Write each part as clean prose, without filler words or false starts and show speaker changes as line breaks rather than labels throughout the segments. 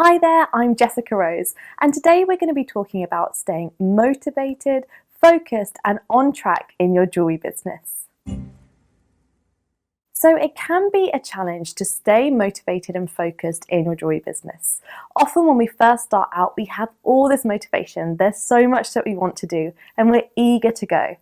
Hi there, I'm Jessica Rose, and today we're going to be talking about staying motivated, focused, and on track in your jewellery business. So it can be a challenge to stay motivated and focused in your jewellery business. Often when we first start out, we have all this motivation, there's so much that we want to do, and we're eager to go.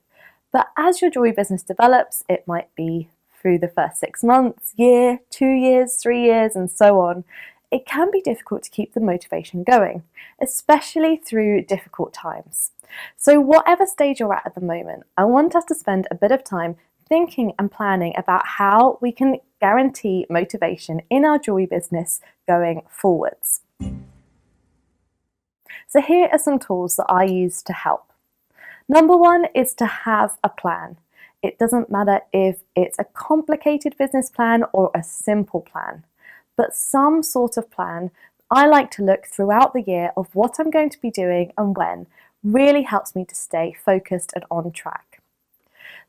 But as your jewellery business develops, it might be through the first 6 months, year, 2 years, 3 years, and so on, it can be difficult to keep the motivation going, especially through difficult times. So whatever stage you're at the moment, I want us to spend a bit of time thinking and planning about how we can guarantee motivation in our jewellery business going forwards. So here are some tools that I use to help. Number one is to have a plan. It doesn't matter if it's a complicated business plan or a simple plan, but some sort of plan. I like to look throughout the year of what I'm going to be doing and when really helps me to stay focused and on track.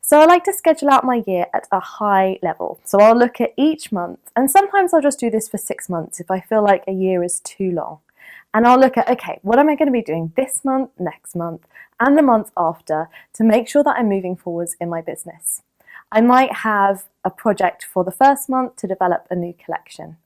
So I like to schedule out my year at a high level. So I'll look at each month, and sometimes I'll just do this for 6 months if I feel like a year is too long. And I'll look at, okay, what am I going to be doing this month, next month, and the month after to make sure that I'm moving forwards in my business. I might have a project for the first month to develop a new collection.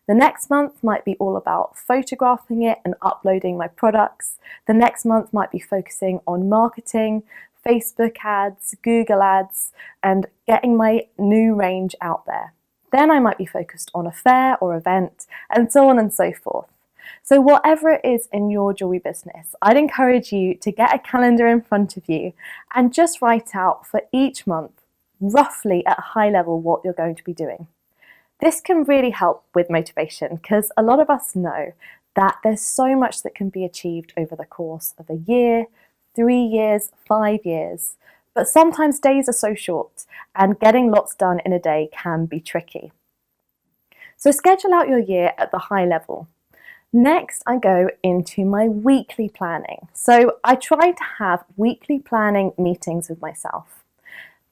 The next month might be all about photographing it and uploading my products. The next month might be focusing on marketing, Facebook ads, Google ads, and getting my new range out there. Then I might be focused on a fair or event, and so on and so forth. So whatever it is in your jewellery business, I'd encourage you to get a calendar in front of you and just write out for each month, roughly at a high level, what you're going to be doing. This can really help with motivation because a lot of us know that there's so much that can be achieved over the course of a year, 3 years, 5 years. But sometimes days are so short and getting lots done in a day can be tricky. So schedule out your year at the high level. Next, I go into my weekly planning. So I try to have weekly planning meetings with myself.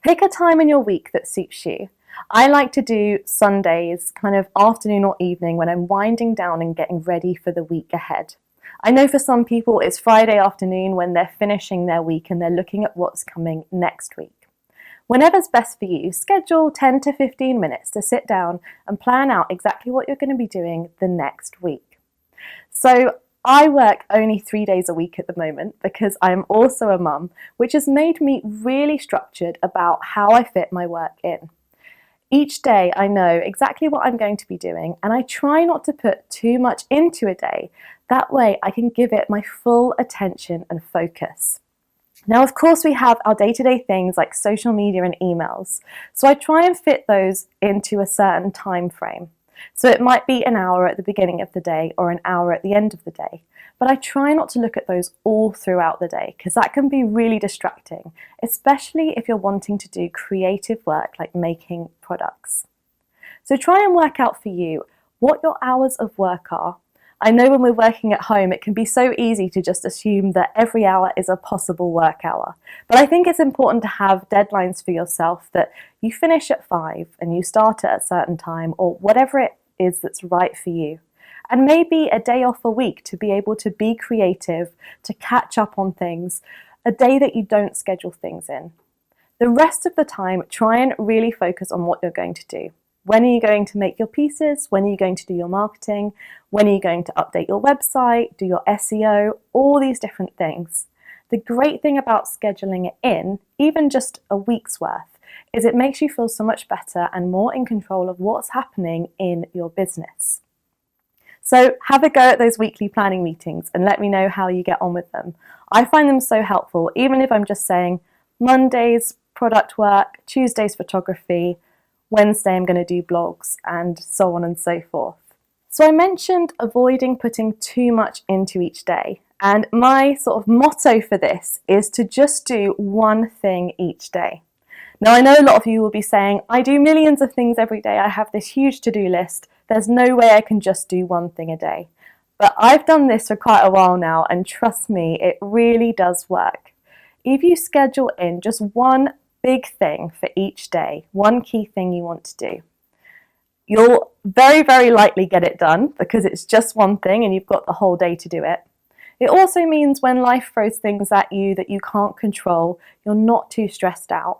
Pick a time in your week that suits you. I like to do Sundays, kind of afternoon or evening when I'm winding down and getting ready for the week ahead. I know for some people it's Friday afternoon when they're finishing their week and they're looking at what's coming next week. Whenever's best for you, schedule 10 to 15 minutes to sit down and plan out exactly what you're going to be doing the next week. So I work only 3 days a week at the moment because I'm also a mum, which has made me really structured about how I fit my work in. Each day I know exactly what I'm going to be doing, and I try not to put too much into a day. That way I can give it my full attention and focus. Now, of course, we have our day-to-day things like social media and emails, so I try and fit those into a certain time frame. So it might be an hour at the beginning of the day or an hour at the end of the day. But I try not to look at those all throughout the day because that can be really distracting, especially if you're wanting to do creative work like making products. So try and work out for you what your hours of work are. I know when we're working at home, it can be so easy to just assume that every hour is a possible work hour. But I think it's important to have deadlines for yourself that you finish at 5 and you start at a certain time or whatever it is that's right for you. And maybe a day off a week to be able to be creative, to catch up on things, a day that you don't schedule things in. The rest of the time, try and really focus on what you're going to do. When are you going to make your pieces? When are you going to do your marketing? When are you going to update your website, do your SEO, all these different things. The great thing about scheduling it in, even just a week's worth, is it makes you feel so much better and more in control of what's happening in your business. So have a go at those weekly planning meetings and let me know how you get on with them. I find them so helpful, even if I'm just saying Mondays, product work, Tuesdays, photography, Wednesday I'm going to do blogs, and so on and so forth. So I mentioned avoiding putting too much into each day. And my sort of motto for this is to just do one thing each day. Now I know a lot of you will be saying, I do millions of things every day. I have this huge to-do list. There's no way I can just do one thing a day. But I've done this for quite a while now, and trust me, it really does work. If you schedule in just one big thing for each day, one key thing you want to do, You'll very, very likely get it done because it's just one thing and you've got the whole day to do it. It also means when life throws things at you that you can't control, you're not too stressed out.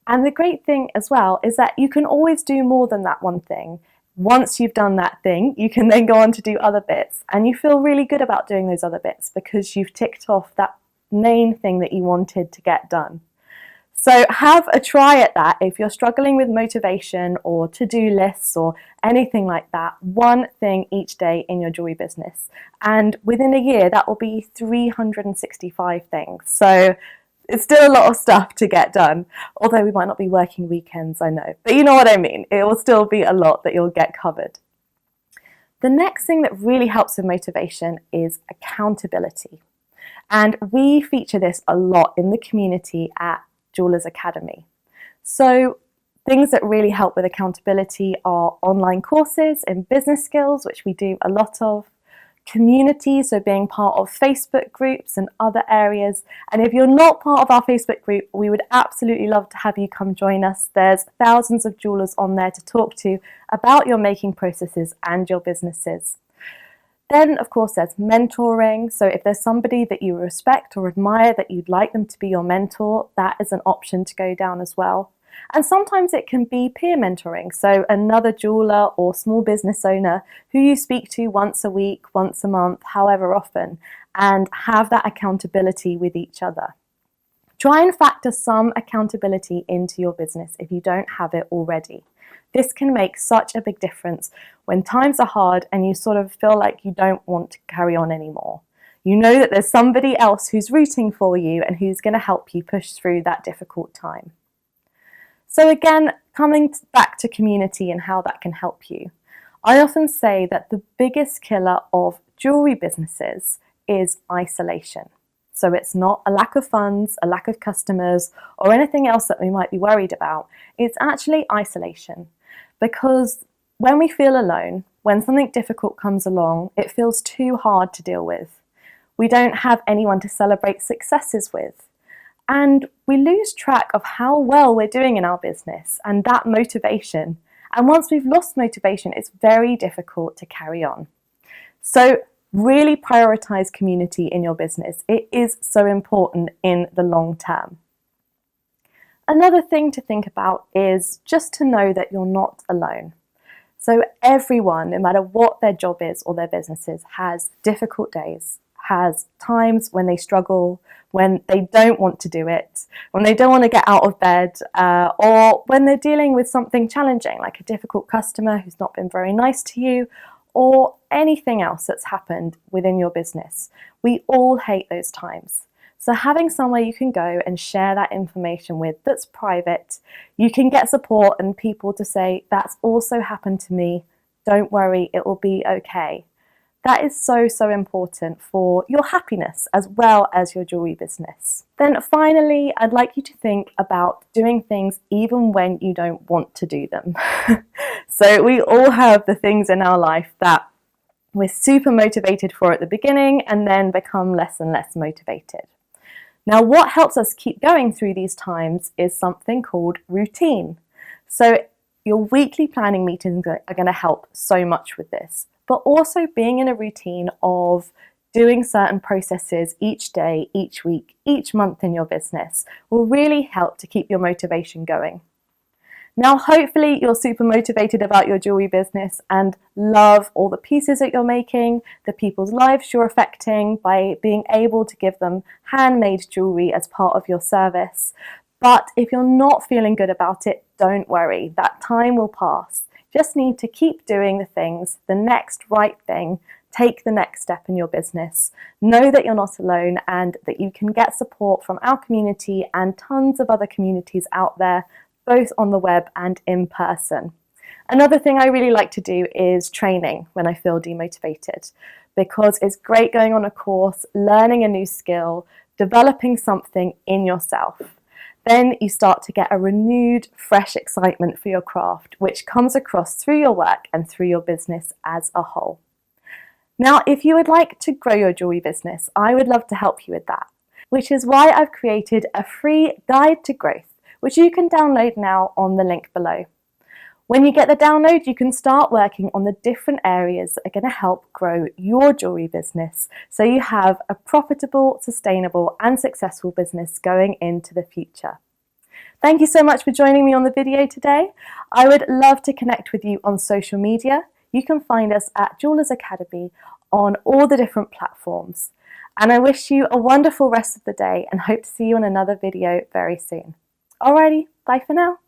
And the great thing as well is that you can always do more than that one thing. Once you've done that thing, you can then go on to do other bits, and you feel really good about doing those other bits because you've ticked off that main thing that you wanted to get done. So have a try at that if you're struggling with motivation or to-do lists or anything like that. One thing each day in your jewelry business. And within a year, that will be 365 things. So it's still a lot of stuff to get done, although we might not be working weekends, I know. But you know what I mean. It will still be a lot that you'll get covered. The next thing that really helps with motivation is accountability. And we feature this a lot in the community at Jewellers Academy. So things that really help with accountability are online courses in business skills, which we do a lot of, community, so being part of Facebook groups and other areas. And if you're not part of our Facebook group, we would absolutely love to have you come join us. There's thousands of jewellers on there to talk to about your making processes and your businesses. Then, of course, there's mentoring. So if there's somebody that you respect or admire that you'd like them to be your mentor, that is an option to go down as well. And sometimes it can be peer mentoring. So another jeweler or small business owner who you speak to once a week, once a month, however often, and have that accountability with each other. Try and factor some accountability into your business if you don't have it already. This can make such a big difference when times are hard and you sort of feel like you don't want to carry on anymore. You know that there's somebody else who's rooting for you and who's going to help you push through that difficult time. So again, coming back to community and how that can help you. I often say that the biggest killer of jewelry businesses is isolation. So it's not a lack of funds, a lack of customers, or anything else that we might be worried about. It's actually isolation. Because when we feel alone, when something difficult comes along, it feels too hard to deal with. We don't have anyone to celebrate successes with. And we lose track of how well we're doing in our business and that motivation. And once we've lost motivation, it's very difficult to carry on. So really prioritize community in your business. It is so important in the long term. Another thing to think about is just to know that you're not alone. So everyone, no matter what their job is or their business is, has difficult days, has times when they struggle, when they don't want to do it, when they don't want to get out of bed, or when they're dealing with something challenging, like a difficult customer who's not been very nice to you, or anything else that's happened within your business. We all hate those times. So having somewhere you can go and share that information with that's private, you can get support and people to say, that's also happened to me, don't worry, it will be okay. That is so, so important for your happiness as well as your jewelry business. Then finally, I'd like you to think about doing things even when you don't want to do them. So we all have the things in our life that we're super motivated for at the beginning and then become less and less motivated. Now, what helps us keep going through these times is something called routine. So your weekly planning meetings are going to help so much with this. But also being in a routine of doing certain processes each day, each week, each month in your business will really help to keep your motivation going. Now, hopefully you're super motivated about your jewelry business and love all the pieces that you're making, the people's lives you're affecting by being able to give them handmade jewelry as part of your service. But if you're not feeling good about it, don't worry, that time will pass. Just need to keep doing the things, the next right thing, take the next step in your business. Know that you're not alone and that you can get support from our community and tons of other communities out there, both on the web and in person. Another thing I really like to do is training when I feel demotivated, because it's great going on a course, learning a new skill, developing something in yourself. Then you start to get a renewed, fresh excitement for your craft, which comes across through your work and through your business as a whole. Now, if you would like to grow your jewelry business, I would love to help you with that, which is why I've created a free guide to growth, which you can download now on the link below. When you get the download, you can start working on the different areas that are going to help grow your jewellery business so you have a profitable, sustainable and successful business going into the future. Thank you so much for joining me on the video today. I would love to connect with you on social media. You can find us at Jewellers Academy on all the different platforms. And I wish you a wonderful rest of the day and hope to see you on another video very soon. Alrighty, bye for now.